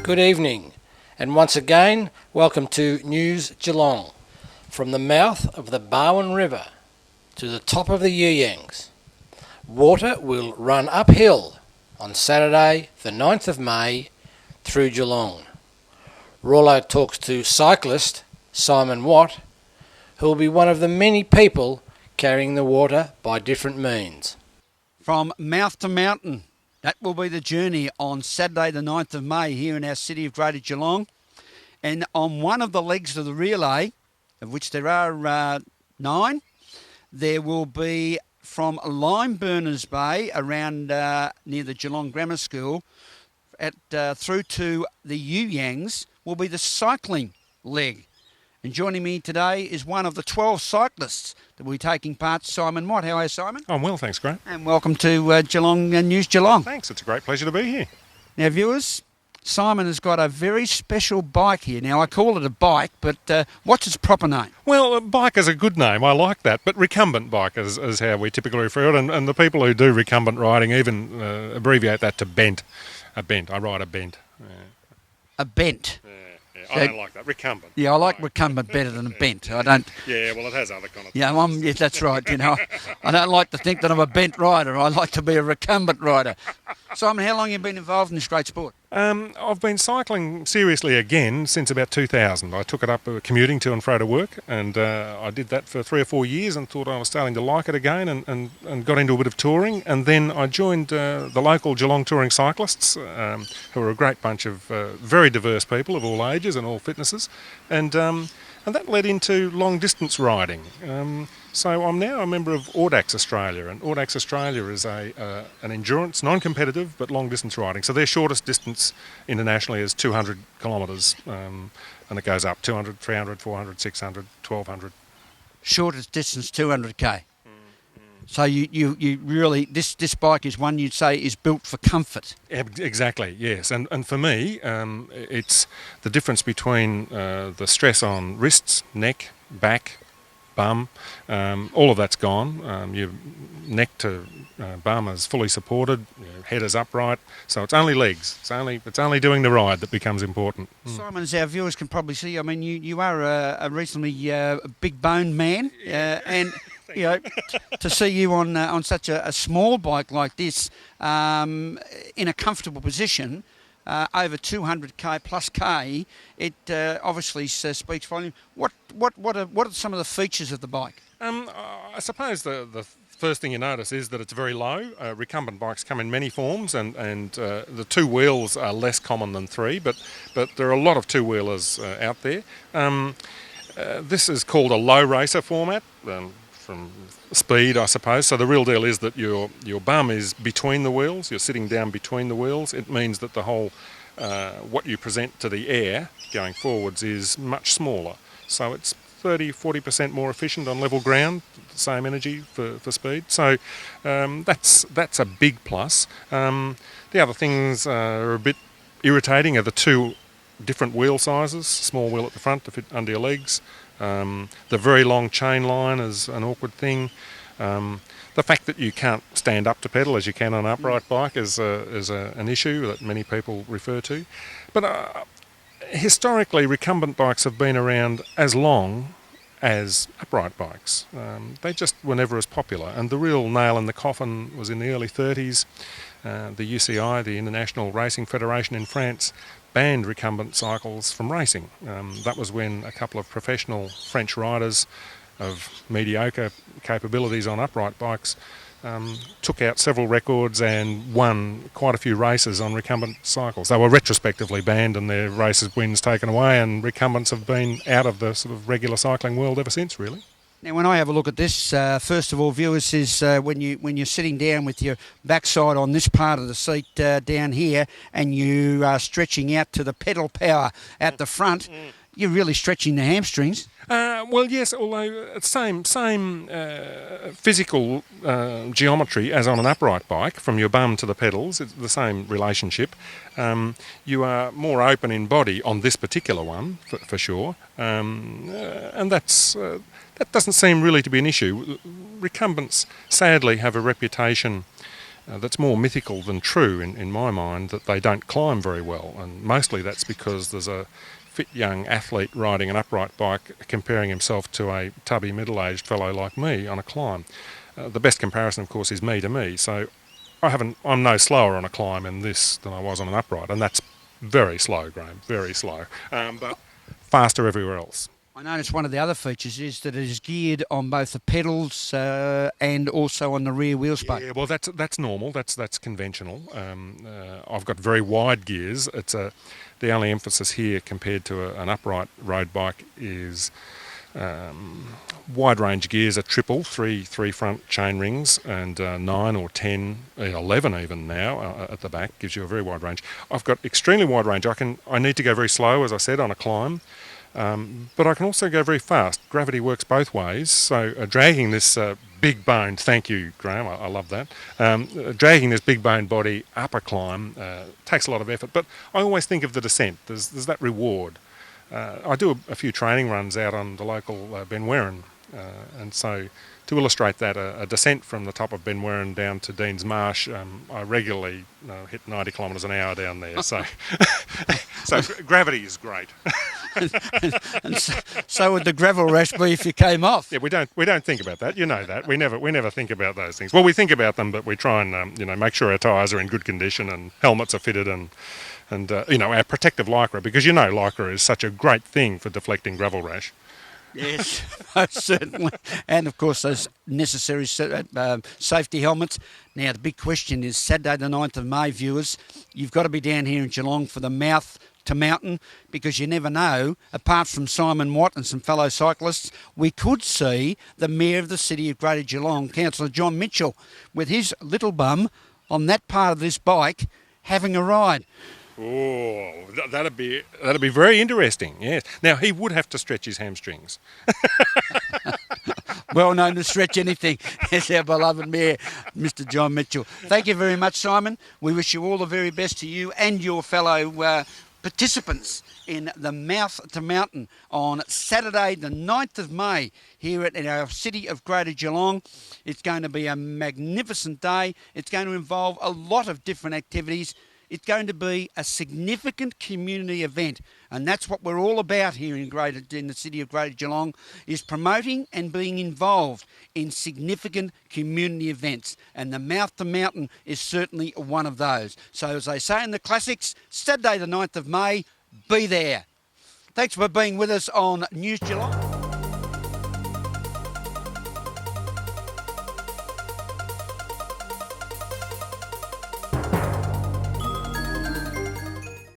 Good evening, and once again, welcome to News Geelong. From the mouth of the Barwon River to the top of the Yuyangs, water will run uphill on Saturday, the 9th of May, through Geelong. Rawlins talks to cyclist Simon Watt, who will be one of the many people carrying the water by different means. From mouth to mountain, that will be the journey on Saturday the 9th of May here in our city of Greater Geelong. And on one of the legs of the relay, of which there are 9, there will be from Limeburners Bay around near the Geelong Grammar School through to the Yuyangs will be the cycling leg. And joining me today is one of the 12 cyclists that will be taking part, Simon Watt. How are you, Simon? I'm well, thanks, Grant. And welcome to Geelong News Geelong. Thanks, it's a great pleasure to be here. Now, viewers, Simon has got a very special bike here. Now, I call it a bike, but what's its proper name? Well, a bike is a good name, I like that, but recumbent bike is how we typically refer it, and the people who do recumbent riding even abbreviate that to bent. A bent, I ride a bent. Yeah. A bent? Yeah. I don't like that, recumbent. Yeah, I like recumbent better than a bent. I don't. Yeah, well, it has other connotations. Yeah, that's right. You know, I don't like to think that I'm a bent rider. I like to be a recumbent rider. Simon, how long have you been involved in this great sport? I've been cycling seriously again since about 2000. I took it up commuting to and fro to work, and I did that for 3 or 4 years and thought I was starting to like it again and got into a bit of touring. And then I joined the local Geelong touring cyclists, who are a great bunch of very diverse people of all ages and all fitnesses. And that led into long-distance riding. So I'm now a member of Audax Australia, and Audax Australia is an endurance, non-competitive, but long-distance riding. So their shortest distance internationally is 200 kilometres, and it goes up 200, 300, 400, 600, 1200. Shortest distance, 200k. So you really, this bike is one you'd say is built for comfort. Exactly, yes. And for me, it's the difference between the stress on wrists, neck, back, bum, all of that's gone. Your neck to bum is fully supported, your head is upright, so it's only legs. It's only doing the ride that becomes important. Simon, as our viewers can probably see, I mean, you are a reasonably big-boned man, and you know, to see you on such a small bike like this, in a comfortable position, over 200k plus k, it obviously speaks volume. What are some of the features of the bike? I suppose the first thing you notice is that it's very low. Recumbent bikes come in many forms, and the 2 wheels are less common than 3, but there are a lot of 2-wheelers out there. This is called a low racer format. From speed, I suppose. So the real deal is that your bum is between the wheels. You're sitting down between the wheels. It means that the whole what you present to the air going forwards is much smaller. So it's 30-40% more efficient on level ground, the same energy for speed. So that's a big plus. The other things are a bit irritating are the 2 different wheel sizes, small wheel at the front to fit under your legs. The very long chain line is an awkward thing. The fact that you can't stand up to pedal as you can on an upright bike is an issue that many people refer to. But historically, recumbent bikes have been around as long as upright bikes. They just were never as popular. And the real nail in the coffin was in the early 30s. The UCI, the International Racing Federation in France, banned recumbent cycles from racing. That was when a couple of professional French riders of mediocre capabilities on upright bikes took out several records and won quite a few races on recumbent cycles. They were retrospectively banned and their races wins taken away, and recumbents have been out of the sort of regular cycling world ever since, really. Now, when I have a look at this, first of all, viewers, is when you're sitting down with your backside on this part of the seat down here, and you are stretching out to the pedal power at the front, you're really stretching the hamstrings. Well, yes, although same physical geometry as on an upright bike, from your bum to the pedals, it's the same relationship. You are more open in body on this particular one, for sure, and that doesn't seem really to be an issue. Recumbents, sadly, have a reputation that's more mythical than true in my mind, that they don't climb very well, and mostly that's because there's a fit young athlete riding an upright bike comparing himself to a tubby middle-aged fellow like me on a climb. The best comparison, of course, is me to me, so I'm no slower on a climb in this than I was on an upright, and that's very slow, Graham, very slow, but faster everywhere else. I noticed one of the other features is that it is geared on both the pedals and also on the rear wheel spoke. Yeah, well, that's normal. That's conventional. I've got very wide gears. The only emphasis here compared to an upright road bike is wide range gears are triple, three front chain rings, and 9 or 10, 11 even now at the back gives you a very wide range. I've got extremely wide range. I need to go very slow, as I said, on a climb. But I can also go very fast. Gravity works both ways, so dragging this big boned, thank you Graham, I love that, dragging this big boned body up a climb takes a lot of effort, but I always think of the descent. There's that reward. I do a few training runs out on the local Ben Werin, and so to illustrate that, a descent from the top of Ben Werin down to Dean's Marsh, I regularly hit 90 kilometres an hour down there, so so gravity is great. And so would the gravel rash be if you came off? Yeah, we don't think about that. You know that. We never think about those things. Well, we think about them, but we try and make sure our tyres are in good condition and helmets are fitted and our protective lycra, because lycra is such a great thing for deflecting gravel rash. Yes, most certainly. And, of course, those necessary safety helmets. Now, the big question is Saturday the 9th of May, viewers, you've got to be down here in Geelong for the Mouth to Mountain, because you never know, apart from Simon Watt and some fellow cyclists, we could see the Mayor of the City of Greater Geelong, Councillor John Mitchell, with his little bum on that part of this bike having a ride. Oh, that'd be very interesting. Yes. Now he would have to stretch his hamstrings. Well known to stretch anything. Yes, our beloved Mayor, Mr. John Mitchell. Thank you very much, Simon. We wish you all the very best to you and your fellow participants in the Mouth to Mountain on Saturday the 9th of May here at our city of Greater Geelong. It's going to be a magnificent day. It's going to involve a lot of different activities. It's going to be a significant community event, and that's what we're all about here in the city of Greater Geelong, is promoting and being involved in significant community events, and the Mouth to Mountain is certainly one of those. So as they say in the classics, Saturday the 9th of May, be there. Thanks for being with us on News Geelong.